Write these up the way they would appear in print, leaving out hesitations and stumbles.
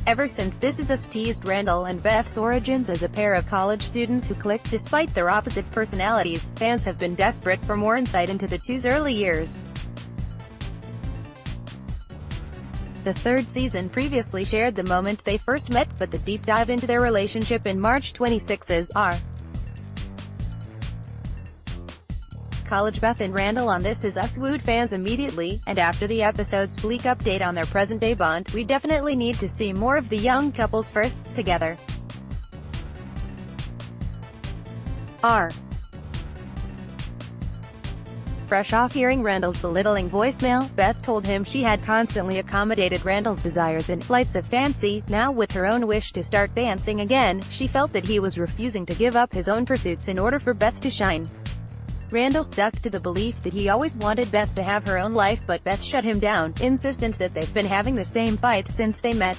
Ever since This Is Us teased Randall and Beth's origins as a pair of college students who clicked despite their opposite personalities, fans have been desperate for more insight into the two's early years. The third season previously shared the moment they first met, but the deep dive into their relationship in March 26's R. College Beth and Randall on This Is Us wooed fans immediately, and after the episode's bleak update on their present-day bond, we definitely need to see more of the young couple's firsts together. R. Fresh off hearing Randall's belittling voicemail, Beth told him she had constantly accommodated Randall's desires in flights of fancy. Now with her own wish to start dancing again, she felt that he was refusing to give up his own pursuits in order for Beth to shine. Randall stuck to the belief that he always wanted Beth to have her own life, but Beth shut him down, insistent that they've been having the same fight since they met.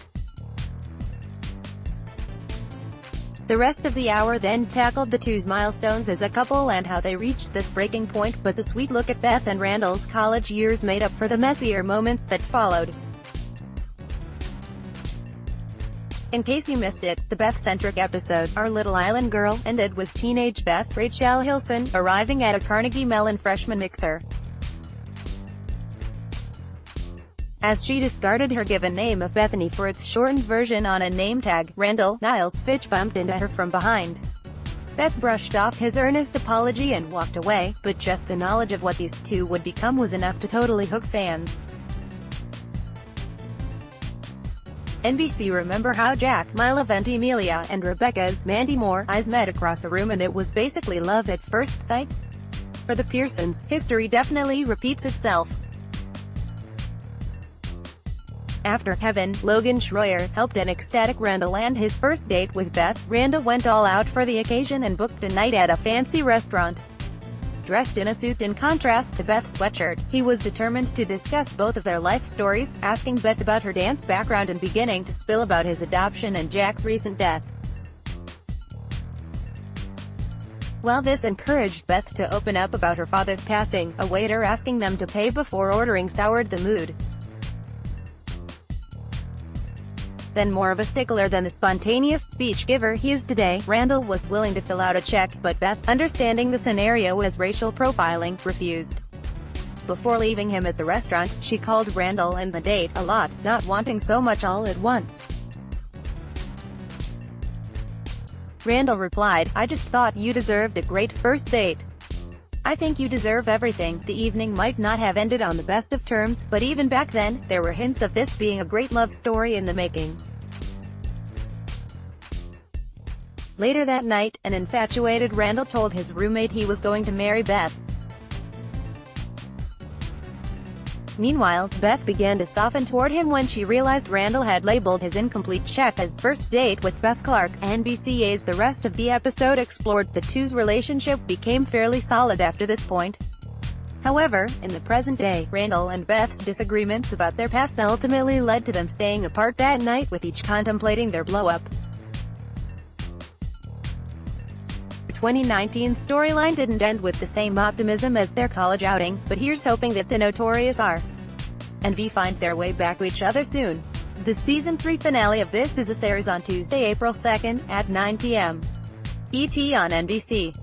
The rest of the hour then tackled the two's milestones as a couple and how they reached this breaking point, but the sweet look at Beth and Randall's college years made up for the messier moments that followed. In case you missed it, the Beth-centric episode, Our Little Island Girl, ended with teenage Beth, Rachel Hilson, arriving at a Carnegie Mellon freshman mixer. As she discarded her given name of Bethany for its shortened version on a name tag, Randall, Niles Fitch bumped into her from behind. Beth brushed off his earnest apology and walked away, but just the knowledge of what these two would become was enough to totally hook fans. NBC Remember how Jack, Mila Ventimiglia, and Rebecca's Mandy Moore eyes met across a room and it was basically love at first sight? For the Pearsons, history definitely repeats itself. After Kevin, Logan Schroyer, helped an ecstatic Randall land his first date with Beth, Randall went all out for the occasion and booked a night at a fancy restaurant. Dressed in a suit in contrast to Beth's sweatshirt, he was determined to discuss both of their life stories, asking Beth about her dance background and beginning to spill about his adoption and Jack's recent death. While this encouraged Beth to open up about her father's passing, a waiter asking them to pay before ordering soured the mood. Then more of a stickler than the spontaneous speech giver he is today, Randall was willing to fill out a check, but Beth, understanding the scenario as racial profiling, refused. Before leaving him at the restaurant, she called Randall and the date a lot, not wanting so much all at once. Randall replied, "I just thought you deserved a great first date. I think you deserve everything." The evening might not have ended on the best of terms, but even back then, there were hints of this being a great love story in the making. Later that night, an infatuated Randall told his roommate he was going to marry Beth. Meanwhile, Beth began to soften toward him when she realized Randall had labeled his incomplete check as first date with Beth Clark. NBC's The rest of the episode explored the two's relationship became fairly solid after this point. However, in the present day, Randall and Beth's disagreements about their past ultimately led to them staying apart that night, with each contemplating their blow-up. The 2019 storyline didn't end with the same optimism as their college outing, but here's hoping that the notorious R and V find their way back to each other soon. The Season 3 finale of This Is Us airs on Tuesday, April 2nd, at 9 p.m. ET on NBC.